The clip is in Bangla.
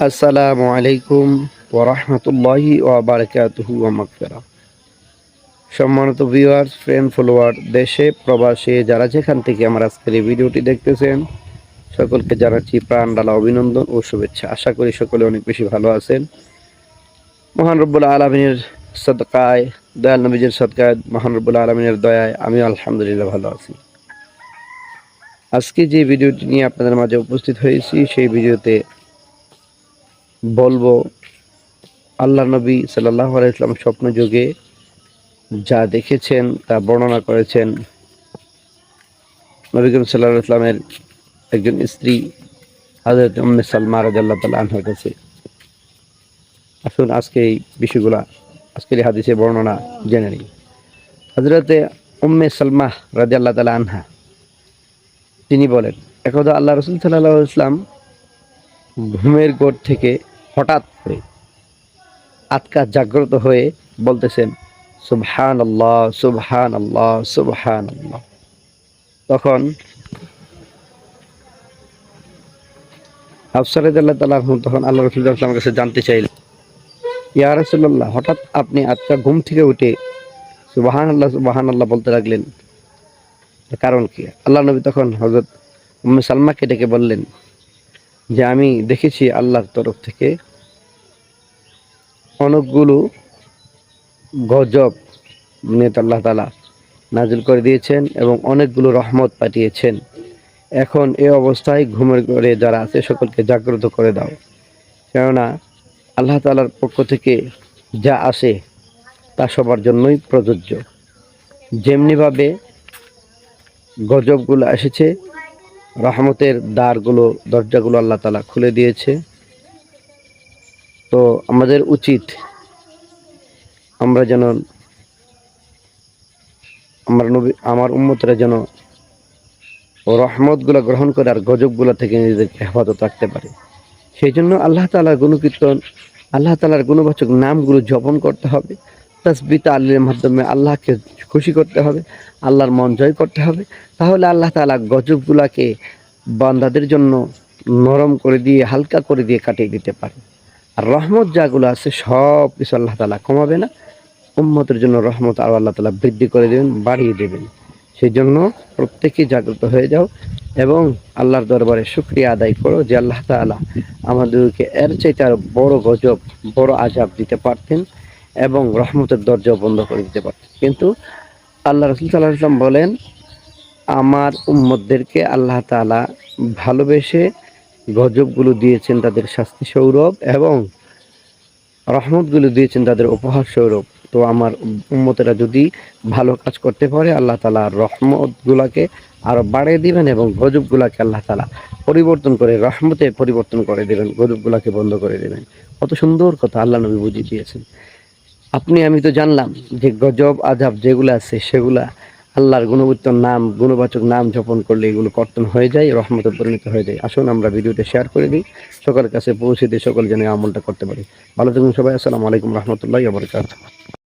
আসসালামু আলাইকুম ওয়া রাহমাতুল্লাহি ওয়া বারাকাতুহু ওয়া মাগফিরাহ। সম্মানিত ভিউয়ার্স, ফ্রেন্ড, ফলোয়ার, দেশে প্রবাসে যারা যেখান থেকে আমার আজকের এই ভিডিওটি দেখতেছেন, সকলকে জানাচ্ছি প্রাণ ঢালা অভিনন্দন ও শুভেচ্ছা। আশা করি সকলে অনেক বেশি ভালো আছেন। মহান রব্বুল আলামিনের সদকায়, দয়াল নবীজির সদকায়, মহান রব্বুল আলামিনের দয়ায় আমি আলহামদুলিল্লাহ ভালো আছি। আজকে যে ভিডিওটি নিয়ে আপনাদের মাঝে উপস্থিত হয়েছি, সেই ভিডিওতে বলবো আল্লাহ নবী সাল্লাল্লাহু আলাইহি ওয়াসাল্লাম স্বপ্ন যুগে যা দেখেছেন তা বর্ণনা করেছেন নবী করিম সাল্লাল্লাহু আলাইহি ওয়াসাল্লামের একজন স্ত্রী হযরত উম্মে সালমা রাদিয়াল্লাহু তাআলা আনহার কাছে। আসুন আজকে এই বিষয়গুলা, আজকের এই হাদিসের বর্ণনা জেনে নিই। হযরতে উম্মে সালমা রাদিয়াল্লাহু তাআলা আনহা তিনি বলেন, একদা আল্লাহ রাসূল সাল্লাল্লাহু আলাইহি ওয়াসাল্লাম ঘুমের ঘোর থেকে হঠাৎ করে আচমকা জাগ্রত হয়ে বলতেছেন, সুবহানাল্লাহ, সুবহানাল্লাহ, সুবহানাল্লাহ। তখন হাফসা রাদিয়াল্লাহু তাআলা তখন আল্লাহ রাসূল সাল্লাল্লাহু আলাইহি ওয়াসাল্লামের কাছে জানতে চাইলেন, ইয়া রাসূলুল্লাহ, হঠাৎ আপনি আচমকা ঘুম থেকে উঠে সুবহানাল্লাহ, সুবহানাল্লাহ বলতে লাগলেন, কারণ কি? আল্লাহ নবী তখন হযরত উম্মে সালমাকে ডেকে বললেন যে, আমি দেখেছি আল্লাহর তরফ থেকে অনেকগুলো গজব আল্লাহ তাআলা নাজিল করে দিয়েছেন এবং অনেকগুলো রহমত পাঠিয়েছেন। এখন এই অবস্থায় ঘুমের ঘরে যারা আছে সকলকে জাগ্রত করে দাও, কেননা আল্লাহ তাআলার পক্ষ থেকে যা আসে তা সবার জন্যই প্রযোজ্য। যেমনিভাবে গজবগুলো এসেছে, রহমতের দ্বারগুলো, দরজাগুলো আল্লাহ তাআলা খুলে দিয়েছে। তো আমাদের উচিত আমরা যেন আমার উম্মতরা যেন রহমতগুলো গ্রহণ করে আর গজবগুলো থেকে নিজেদেরকে হেফাজত রাখতে পারে। সেই জন্য আল্লাহ তাআলার গুণকীর্তন, আল্লাহ তাআলার গুণবাচক নামগুলো জপন করতে হবে। তাসবিহ তাহলিলের মাধ্যমে আল্লাহকে খুশি করতে হবে, আল্লাহর মন জয় করতে হবে। তাহলে আল্লাহ তাআলা গজবগুলাকে বান্দাদের জন্য নরম করে দিয়ে, হালকা করে দিয়ে কাটিয়ে দিতে পারে। আর রহমত যাগুলো আছে সব কিছু আল্লাহ তাআলা কমাবে না, উম্মতের জন্য রহমত আর আল্লাহ তাআলা বৃদ্ধি করে দেবেন, বাড়িয়ে দেবেন। সেই জন্য প্রত্যেকেই জাগ্রত হয়ে যাও এবং আল্লাহর দরবারে শুকরিয়া আদায় করো যে আল্লাহ তাআলা আমাদেরকে এর চাইতে আরো বড় গজব, বড় আযাব দিতে পারতেন এবং রহমতের দরজা বন্ধ করে দিতে পারতেন। কিন্তু আল্লাহ রাসূল সাল্লাল্লাহু আলাইহি ওয়াসাল্লাম বলেন, আমার উম্মতদেরকে আল্লাহ তাআলা ভালোবেসে গজবগুলো দিয়েছেন তাদের শাস্তি স্বরূপ এবং রহমতগুলো দিয়েছেন তাদের উপহার স্বরূপ। তো আমার উম্মতেরা যদি ভালো কাজ করতে পারে, আল্লাহ তাআলা রহমতগুলাকে আরো বাড়িয়ে দিবেন এবং গজবগুলাকে আল্লাহ তাআলা পরিবর্তন করে রহমতে পরিবর্তন করে দেবেন, গজবগুলাকে বন্ধ করে দেবেন। কত সুন্দর কথা আল্লাহ নবী বুঝিয়ে দিয়েছেন। আপনি আমি তো জানলাম যে গজব আযাব যেগুলো আছে সেগুলা আল্লাহর গুণবাচক নাম জপন করলে এগুলো কর্তন হয়ে যায়, রহমতে পরিণত হয়ে যায়। আসুন আমরা ভিডিওটা শেয়ার করে দিই, সকলের কাছে পৌঁছে দিই, সকল যেন আমলটা করতে পারি। ভালো থাকুন সবাই। আসসালামু আলাইকুম রাহমাতুল্লাহি ওয়া বারাকাতুহু।